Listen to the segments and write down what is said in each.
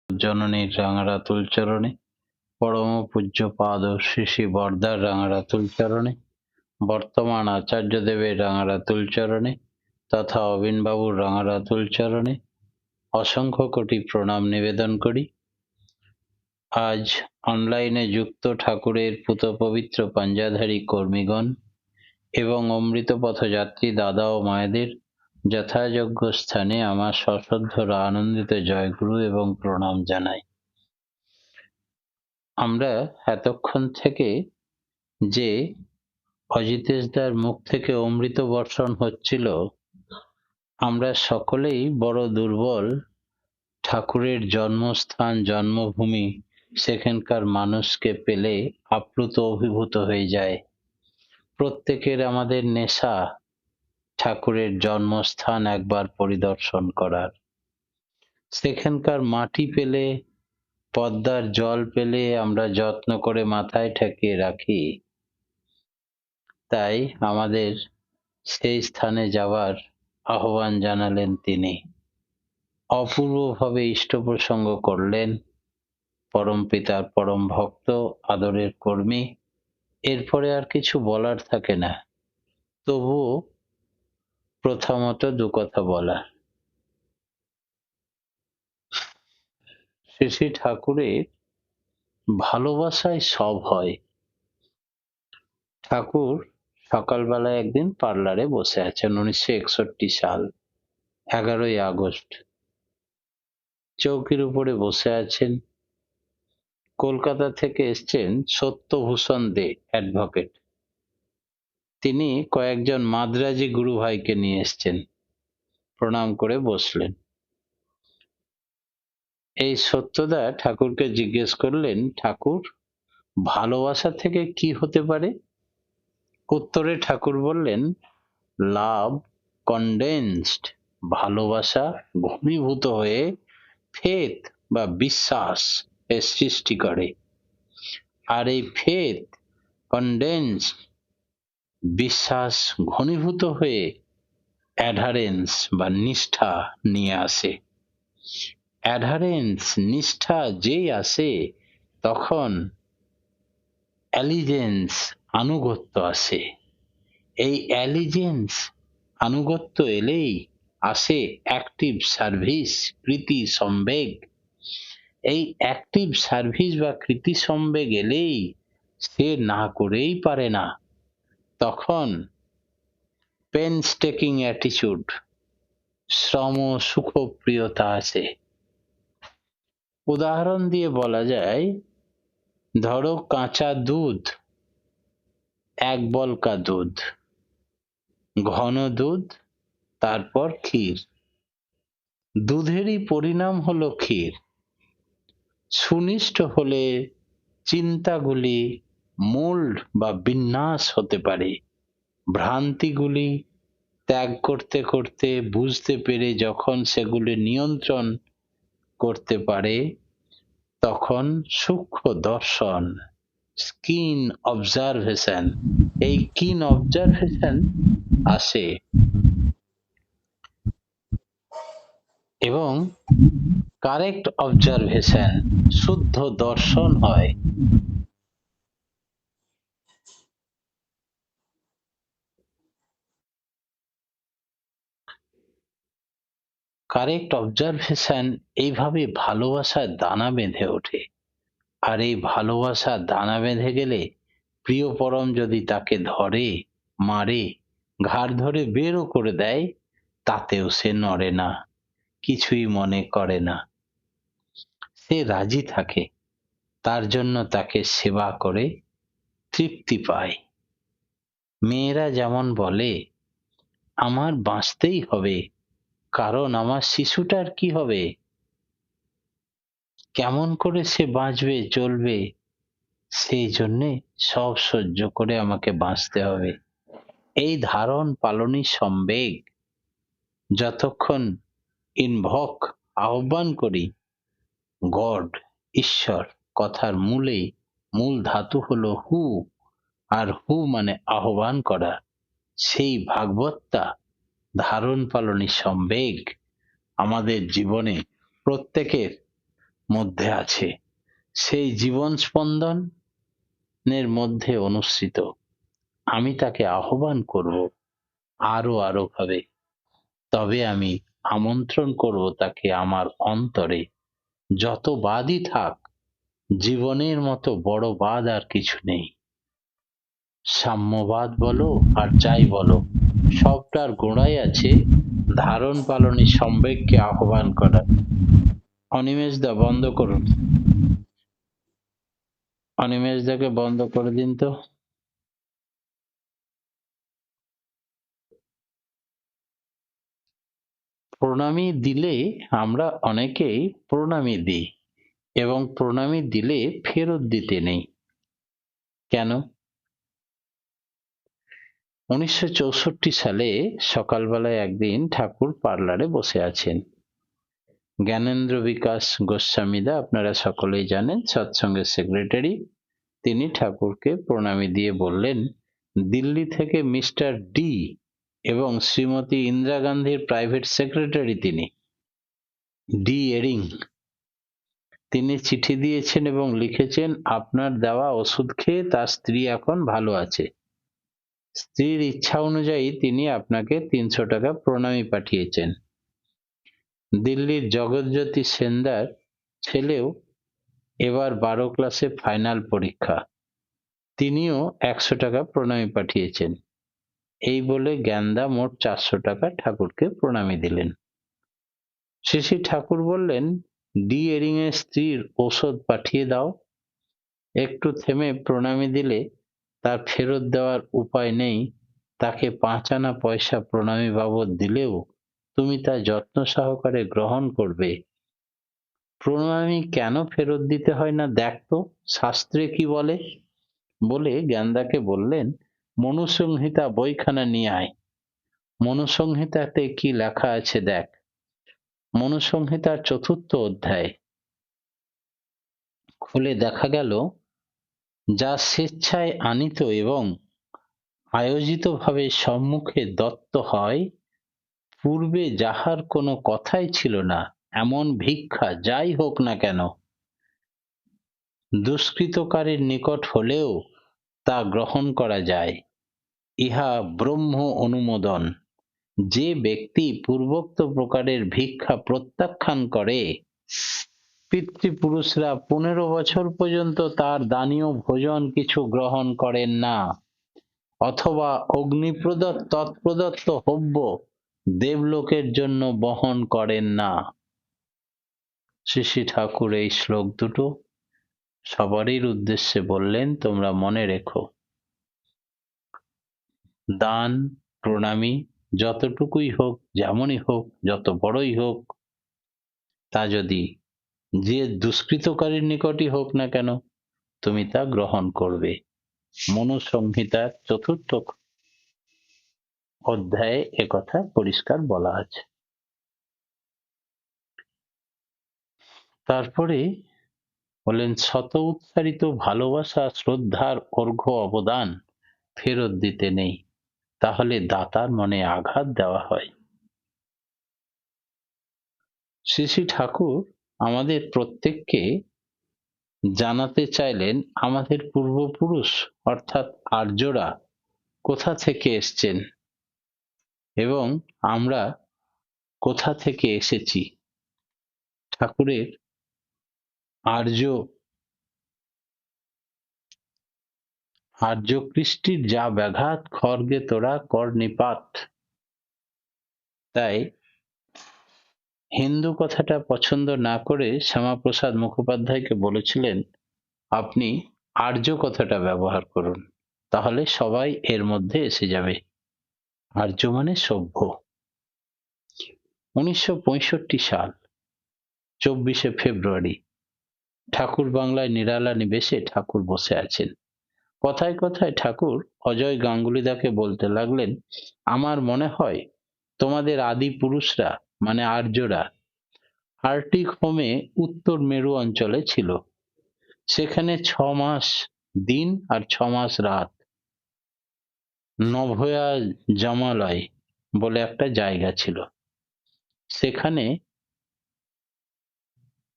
জননীর রাঙারাতুল চরণে, পরম পূজ্যপাদ শ্রী শ্রী বরদার রাঙারাতুল চরণে, বর্তমান আচার্যদেবের রাঙারাতুল চরণে তথা অবিনবাবুর রাঙারাতুল চরণে অসংখ্য কোটি প্রণাম নিবেদন করি। আজ অনলাইনে যুক্ত ঠাকুরের পূত পবিত্র পাঞ্জাধারী কর্মীগণ এবং অমৃত পথযাত্রী দাদা ও মায়েদের যথাযোগ্য স্থানে আমার সশ্রদ্ধ আনন্দিত জয়গুরু এবং প্রণাম জানাই। আমরা এতক্ষণ থেকে যে অজিতেশদার মুখ থেকে অমৃত বর্ষণ হচ্ছিল, আমরা সকলেই বড় দুর্বল। ঠাকুরের জন্মস্থান জন্মভূমি সেখানকার মানুষকে পেলে আপ্লুত অভিভূত হয়ে যায়। প্রত্যেকের আমাদের নেশা ঠাকুরের জন্মস্থান একবার পরিদর্শন করার। সেখানকার মাটি পেলে, পদ্মার জল পেলে আমরা যত্ন করে মাথায় ঠেকিয়ে রাখি। তাই আমাদের সেই স্থানে যাওয়ার আহ্বান জানালেন তিনি। অপূর্বভাবে ইষ্ট প্রসঙ্গ করলেন। পরম পিতার পরম ভক্ত, আদরের কর্মী, এরপরে আর কিছু বলার থাকে না। তবুও প্রথমত দু কথা বলা। শ্রী শ্রী ঠাকুরের ভালোবাসায় সব হয়। ঠাকুর সকালবেলায় একদিন পার্লারে বসে আছেন, 1961 সাল 11ই আগস্ট। চৌকির উপরে বসে আছেন। কলকাতা থেকে এসছেন সত্যভূষণ দে অ্যাডভোকেট। তিনি কয়েকজন মাদ্রাজি গুরু ভাইকে নিয়ে এসছেন। প্রণাম করে বসলেন। এই সত্যদা ঠাকুরকে জিজ্ঞেস করলেন, ঠাকুর, ভালোবাসা থেকে কি হতে পারে? উত্তরে ঠাকুর বললেন, লাভ কন্ডেন্সড, ভালোবাসা ঘনীভূত হয়ে ফেথ বা বিশ্বাস এর সৃষ্টি করে। আর এই ফেথ কন্ডেন্স, বিশ্বাস ঘনীভূত হয়ে অ্যাডহারেন্স বা নিষ্ঠা নিয়ে আসে। অ্যাডহারেন্স, নিষ্ঠা যেই আসে, তখন অ্যালিজেন্স, আনুগত্য আসে। এই অ্যালিজেন্স, আনুগত্য এলেই আসে অ্যাক্টিভ সার্ভিস, প্রীতি সম্বেগ। এই অ্যাক্টিভ সার্ভিস বা কৃতি সম্বেগ এলেই সে না করেই পারে না। তখন পেনস্টেকিং অ্যাটিচিউড, শ্রম সুখপ্রিয়তা আছে। উদাহরণ দিয়ে বলা যায়, ধরো কাঁচা দুধ, এক বলকা দুধ, ঘন দুধ, তারপর ক্ষীর। দুধেরই পরিণাম হলো ক্ষীর। সুনিষ্ট হলে চিন্তাগুলি মোল্ড বা বিন্যাস হতে পারে। ভ্রান্তিগুলি ত্যাগ করতে করতে, বুঝতে পেরে যখন সেগুলি নিয়ন্ত্রণ করতে পারে, তখন সূক্ষ্ম দর্শন, স্কিন অবজারভেশন, এই কিন অবজারভেশন আসে এবং কারেক্ট অবজারভেশন, শুদ্ধ দর্শন হয়। কারেক্ট অবজারভেশন এইভাবে ভালোবাসার দানা বেঁধে ওঠে। আর এই ভালোবাসা দানা বেঁধে গেলে, প্রিয় পরম যদি তাকে ধরে, মারে, ঘাড় ধরে বেরও করে দেয়, তাতেও সে নড়ে না, কিছুই মনে করে না। সে রাজি থাকে। তার জন্য তাকে সেবা করে তৃপ্তি পায়। মেয়েরা যেমন বলে, আমার বাঁচতেই হবে, কারণ আমার শিশুটার কি হবে, কেমন করে সে বাঁচবে চলবে, সেই জন্যে সব সহ্য করে আমাকে বাঁচতে হবে। এই ধারণ পালনী সম্বেগ যতক্ষণ ইনভক, আহ্বান করি, গড, ঈশ্বর কথার মূল ধাতু হলো হু, আর হু মানে আহ্বান করা। সেই ভাগবতটা, ধারণ পালনী সম্বেগ আমাদের জীবনে প্রত্যেকের মধ্যে আছে, সেই জীবন স্পন্দনের মধ্যে অনুসৃত। আমি তাকে আহ্বান করব আরো ভাবে, তবে আমি আমন্ত্রণ করব তাকে আমার অন্তরে। যত বাদই থাক, জীবনের মতো বড় বাদ আর কিছু নেই। সাম্যবাদ বলো আর যাই বলো, সবটার গোড়ায় আছে ধারণ পালনে সম্বেগকে আহ্বান করা। অনিমেষ দা বন্ধ করুন, অনিমেষ দাকে বন্ধ করে দিন তো। প্রণামী দিলে আমরা অনেকেই প্রণামী দিই, এবং প্রণামী দিলে ফেরত দিতে নেই। কেন? 1964 সালে সকালবেলায় একদিন ঠাকুর পার্লারে বসে আছেন। জ্ঞানেন্দ্র বিকাশ গোস্বামীদা, আপনারা সকলেই জানেন, সৎসঙ্গের সেক্রেটারি, তিনি ঠাকুরকে প্রণামী দিয়ে বললেন, দিল্লি থেকে মিস্টার ডি এবং শ্রীমতী ইন্দিরা গান্ধীর প্রাইভেট সেক্রেটারি তিনি, ডি এরিং, তিনি চিঠি দিয়েছেন এবং লিখেছেন আপনার দেওয়া ওষুধ খেয়ে তার স্ত্রী এখন ভালো আছে। স্ত্রীর ইচ্ছা অনুযায়ী তিনি আপনাকে 300 টাকা প্রণামী পাঠিয়েছেন। দিল্লির জগৎজ্যোতি সেনদার ছেলেও এবার 12 ক্লাসে ফাইনাল পরীক্ষা, তিনিও 100 টাকা প্রণামী পাঠিয়েছেন। এই বলে জ্ঞানদা মোট 400 টাকা ঠাকুরকে প্রণামী দিলেন। শ্রী শ্রী ঠাকুর বললেন, ডি এরিং এর স্ত্রীর ওষুধ পাঠিয়ে দাও। একটু থেমে প্রণামী দিলে তার ফেরত দেওয়ার উপায় নেই, তাকে 5 আনা পয়সা প্রণামী বাবদ দিলেও তুমি তা যত্ন সহকারে গ্রহণ করবে। প্রণামী কেন ফেরত দিতে হয় না দেখ তো, শাস্ত্রে কি বলে। বলে জ্ঞানদাকে বললেন, মনুসংহিতা বইখানা নিয়ে আয়, মনুসংহিতাতে কি লেখা আছে দেখ। মনুসংহিতার 4th অধ্যায় খুলে দেখা গেল, যা স্বেচ্ছায় আনিত এবং আয়োজিতভাবে সম্মুখে দত্ত হয়, পূর্বে যাহার কোনো কথাই ছিল না, এমন ভিক্ষা যাই হোক না কেন, দুষ্কৃতকারীর নিকট হলেও তা গ্রহণ করা যায়। ইহা ব্রহ্ম অনুমোদন। যে ব্যক্তি পূর্বোক্ত প্রকারের ভিক্ষা প্রত্যাখ্যান করে, পিতৃপুরুষরা 15 বছর পর্যন্ত তার দানীয় ভোজন কিছু গ্রহণ করেন না, অথবা তৎপ্রদত্ত হব্য দেবলোকের জন্য বহন করেন না। শ্রী শ্রী ঠাকুর এই শ্লোক দুটো সবারই উদ্দেশ্যে বললেন, তোমরা মনে রেখো, দান প্রণামী যতটুকুই হোক, যেমনই হোক, যত বড়ই হোক, তা যদি যে দুষ্কৃতকারীর নিকটই হোক না কেন, তুমি তা গ্রহণ করবে। মনুসংহিতার 4th অধ্যায়ে একথা পরিষ্কার বলা আছে। তারপরে বলেন, শত উচ্চারিত ভালোবাসা শ্রদ্ধার অর্ঘ্য অবদান ফেরত দিতে নেই, তাহলে দাতার মনে আঘাত দেওয়া হয়। শ্রী শ্রী ঠাকুর আমাদের প্রত্যেককে জানাতে চাইলেন, আমাদের পূর্বপুরুষ অর্থাৎ আর্যরা কোথা থেকে এসছেন এবং আমরা কোথা থেকে এসেছি। ঠাকুরের আর্য কৃষ্টির যা ব্যাঘাত, খড়গে তোরা কর নিপাত। তাই হিন্দু কথাটা পছন্দ না করে শ্যামাপ্রসাদ মুখোপাধ্যায়কে বলেছিলেন, আপনি আর্য কথাটা ব্যবহার করুন, তাহলে সবাই এর মধ্যে এসে যাবে। আর্য মানে সভ্য। 1965 সাল 24শে ফেব্রুয়ারি ঠাকুর বাংলায় নিরালা নিবেশে ঠাকুর বসে আছেন। কথায় কথায় ঠাকুর অজয় গাঙ্গুলিদাকে বলতে লাগলেন, আমার মনে হয় তোমাদের আদি পুরুষরা মানে আর্যরা আর্টিক হোমে উত্তর মেরু অঞ্চলে ছিল। সেখানে 6 মাস দিন আর 6 মাস রাত। নভোয়া জামালয় বলে একটা জায়গা ছিল, সেখানে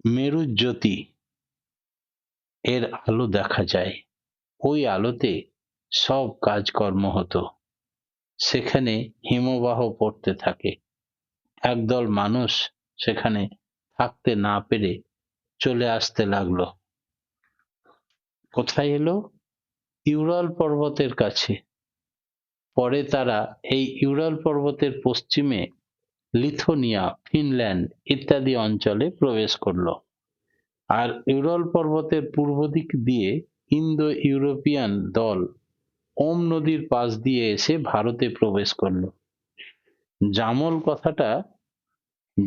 মেরুজ্যোতি এর আলো দেখা যায়। ওই আলোতে সব কাজকর্ম হতো। সেখানে হিমবাহ পড়তে থাকে। একদল মানুষ সেখানে থাকতে না পেরে চলে আসতে লাগলো। কোথায় এলো? ইউরাল পর্বতের কাছে। পরে তারা এই ইউরাল পর্বতের পশ্চিমে লিথুয়ানিয়া, ফিনল্যান্ড ইত্যাদি অঞ্চলে প্রবেশ করলো। আর ইউরাল পর্বতের পূর্ব দিক দিয়ে ইন্দো ইউরোপিয়ান দল ওম নদীর পাশ দিয়ে এসে ভারতে প্রবেশ করলো। জামল কথাটা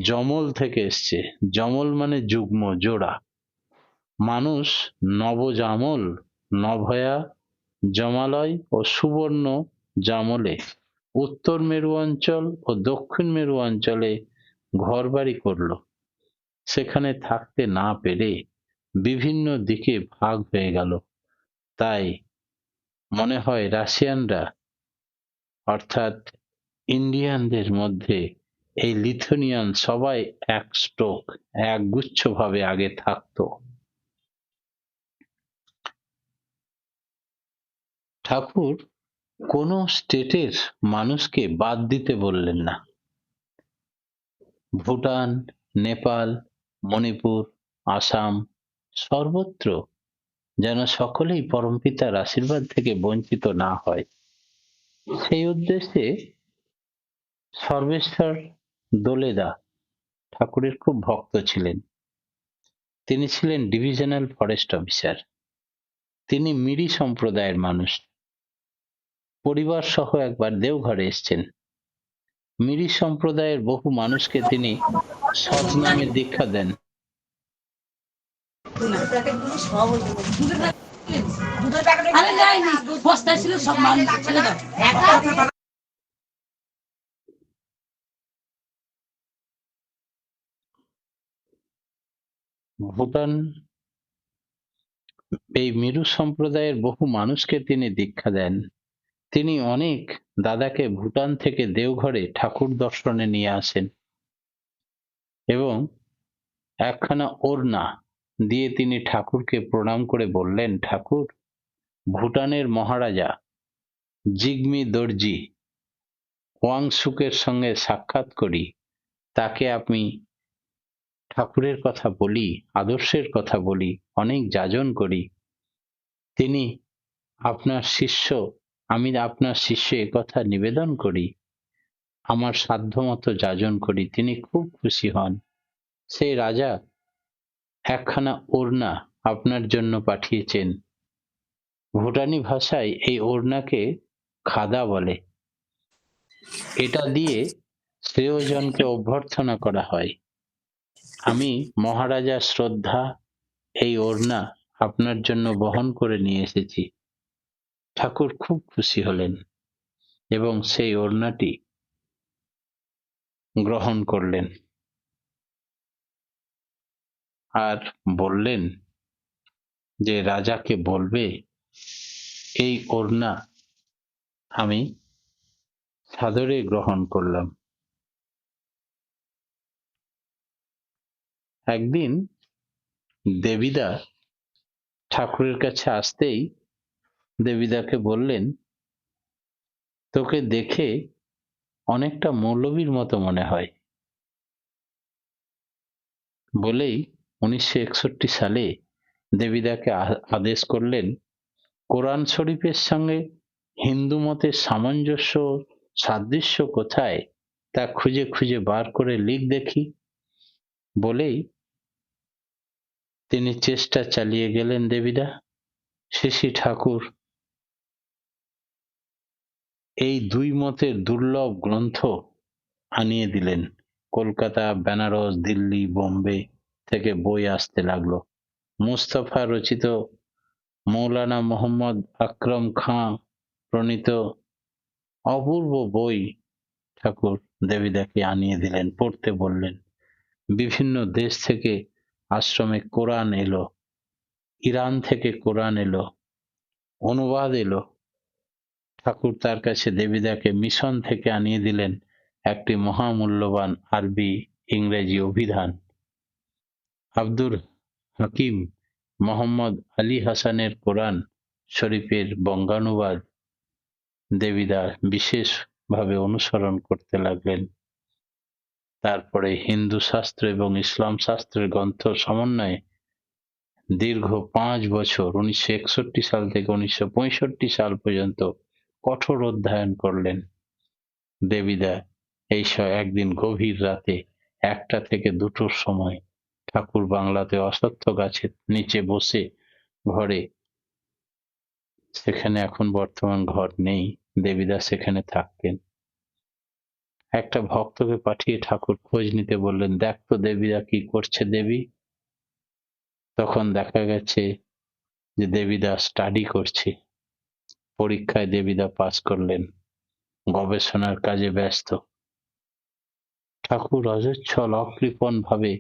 যমল থেকে এসছে। যমল মানে যুগ্ম, জোড়া। মানুষ নবযামল, নভয়া, যমালয় ও সুবর্ণ যামলে উত্তর মেরু অঞ্চল ও দক্ষিণ মেরু অঞ্চলে ঘরবাড়ি করলো। সেখানে থাকতে না পেরে বিভিন্ন দিকে ভাগ হয়ে গেল। তাই মনে হয় রাশিয়ানরা অর্থাৎ ইন্ডিয়ানদের মধ্যে এই লিথুয়ানিয়ান সবাই এক স্ট্রোক, একগুচ্ছ ভাবে আগে থাকতো। ঠাকুর কোনো স্টেটের মানুষকে বাদ দিতে বললেন না। ভুটান, নেপাল, মণিপুর, আসাম সর্বত্র যেন সকলেই পরমপিতার আশীর্বাদ থেকে বঞ্চিত না হয়, সেই উদ্দেশ্যে সর্বেশ্বর দোলেদা ঠাকুরের খুব ভক্ত ছিলেন। তিনি ছিলেন ডিভিশনাল ফরেস্ট অফিসার। তিনি মিরি সম্প্রদায়ের মানুষ। পরিবার সহ একবার দেওঘরে এসেছেন। মিরি সম্প্রদায়ের বহু মানুষকে তিনি সৎ নামে দীক্ষা দেন। ভুটান এই মিরু সম্প্রদায়ের বহু মানুষকে তিনি দীক্ষা দেন। তিনি অনেক দাদাকে ভুটান থেকে দেওঘরে ঠাকুর দর্শনে নিয়ে আসেন এবং একখানা ওড়না দিয়ে তিনি ঠাকুরকে প্রণাম করে বললেন, ঠাকুর, ভুটানের মহারাজা জিগমি দর্জি ওয়াংসুকের সঙ্গে সাক্ষাৎ করি, তাকে আমি ঠাকুরের কথা বলি, আদর্শের কথা বলি, অনেক যাজন করি। তিনি আপনার শিষ্য, আমি আপনার শিষ্য, একথা নিবেদন করি, আমার সাধ্যমতো যাজন করি। তিনি খুব খুশি হন। সেই রাজা একখানা ওড়না আপনার জন্য পাঠিয়েছেন। ভুটানি ভাষায় এই ওড়নাকে খাদা বলে। এটা দিয়ে শ্রেয়জনকে অভ্যর্থনা করা হয়। আমি মহারাজার শ্রদ্ধা এই ওড়না আপনার জন্য বহন করে নিয়ে এসেছি। ঠাকুর খুব খুশি হলেন এবং সেই ওড়নাটি গ্রহণ করলেন আর বললেন যে রাজাকে বলবে এই ওড়না আমি সাদরে গ্রহণ করলাম। একদিন দেবীদা ঠাকুরের কাছে আসতেই দেবীদাকে বললেন, তোকে দেখে অনেকটা মৌলবীর মতো মনে হয়। বলেই 1961 সালে দেবীদাকে আদেশ করলেন, কোরআন শরীফের সঙ্গে হিন্দু মতের সামঞ্জস্য সাদৃশ্য কোথায় তা খুঁজে খুঁজে বার করে লিখ দেখি। বলেই তিনি চেষ্টা চালিয়ে গেলেন। দেবীদা শ্রী ঠাকুর এই দুই মতের দুর্লভ গ্রন্থ আনিয়ে দিলেন। কলকাতা, বেনারস, দিল্লি, বোম্বে থেকে বই আসতে লাগলো। মুস্তফা রচিত মৌলানা মোহাম্মদ আকরম খাঁ প্রণীত অপূর্ব বই ঠাকুর দেবীদাকে আনিয়ে দিলেন, পড়তে বললেন। বিভিন্ন দেশ থেকে আশ্রমে কোরআন এলো, ইরান থেকে কোরআন এলো, অনুবাদ এলো। ঠাকুর তার কাছে দেবীদাকে মিশন থেকে আনিয়ে দিলেন একটি মহামূল্যবান আরবি ইংরেজি অভিধান। আব্দুল হাকিম মোহাম্মদ আলী হাসানের কোরআন শরীফের বঙ্গানুবাদ দেবিদার বিশেষভাবে অনুসরণ করতে লাগলেন। তারপরে হিন্দু শাস্ত্র এবং ইসলাম শাস্ত্রের গ্রন্থ সমন্বয়ে দীর্ঘ 5 বছর 1961 সাল থেকে 1965 সাল পর্যন্ত কঠোর অধ্যয়ন করলেন। দেবিদা একদিন গভীর রাতে 1টা থেকে 2টোর সময় ঠাকুর বাংলাতে অশ্বত্থ গাছের নিচে বসে ঘরে, সেখানে এখন বর্তমান ঘর নেই, দেবিদা সেখানে থাকতেন, একটা ভক্তকে পাঠিয়ে ঠাকুর খোঁজ নিতে বললেন, দেখ তো দেবিদা কি করছে দেবী। তখন দেখা গেছে যে দেবিদা স্টাডি করছে। পরীক্ষায় দেবিদা পাস করলেন, গবেষণার কাজে ব্যস্ত। ঠাকুর অজস্র অকৃপণ ভাবে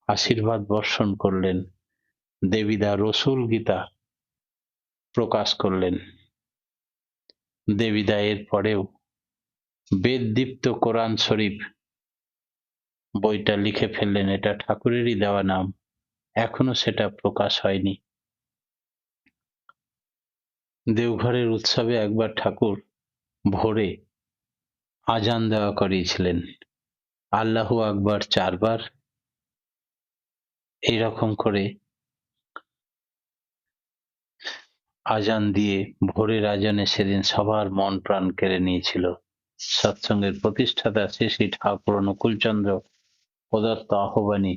আশীর্বাদ বর্ষণ করলেন। দেবিদা রসুল গীতা প্রকাশ করলেন। দেবিদা এর পরেও বেদদীপ্ত কোরআন শরীফ বইটা লিখে ফেললেন, এটা ঠাকুরেরই দেওয়া নাম, এখনো সেটা প্রকাশ হয়নি। দেওঘরের উৎসবে একবার ঠাকুর ভোরে আজান দেওয়া করিয়েছিলেন, আল্লাহু আকবার 4 বার, এইরকম করে আজান দিয়ে ভোরের আজানে সেদিন সবার মন প্রাণ কেড়ে নিয়েছিল। সৎসঙ্গের প্রতিষ্ঠাতা শ্রী শ্রী ঠাকুর অনুকূলচন্দ্র প্রদত্ত আহ্বানে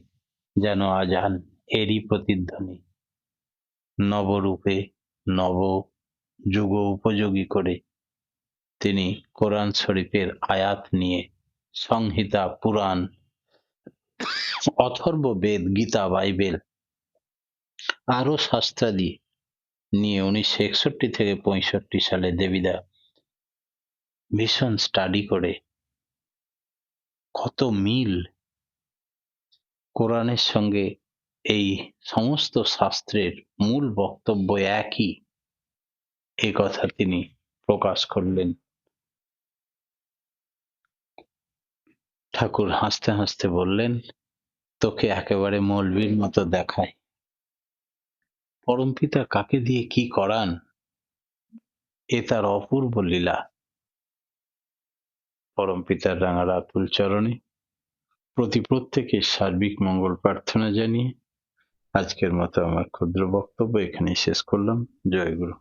যেন আজান এরই প্রতিধ্বনি। নবরূপে নব যুগ উপযোগী করে তিনি কোরআন শরীফের আয়াত নিয়ে সংহিতা, পুরাণ, অথর্ব বেদ, গীতা, বাইবেল আরো শাস্ত্রাদি নিয়ে 1961 থেকে 65 সালে দেবিদা ভীষণ স্টাডি করে কত মিল কোরআনের সঙ্গে, এই সমস্ত শাস্ত্রের মূল বক্তব্য একই, এ কথা তিনি প্রকাশ করলেন। ঠাকুর হাসতে হাসতে বললেন, তোকে একেবারে মৌলবীর মতো দেখায়, পরমপিতা কাকে দিয়ে কি করান এ তার অপূর্ব লীলা। পরমপিতার রাঙা রাতুল চরণে প্রত্যেকের সার্বিক মঙ্গল প্রার্থনা জানিয়ে আজকের মতো আমার ক্ষুদ্র বক্তব্য এখানেই শেষ করলাম। জয় গুরু।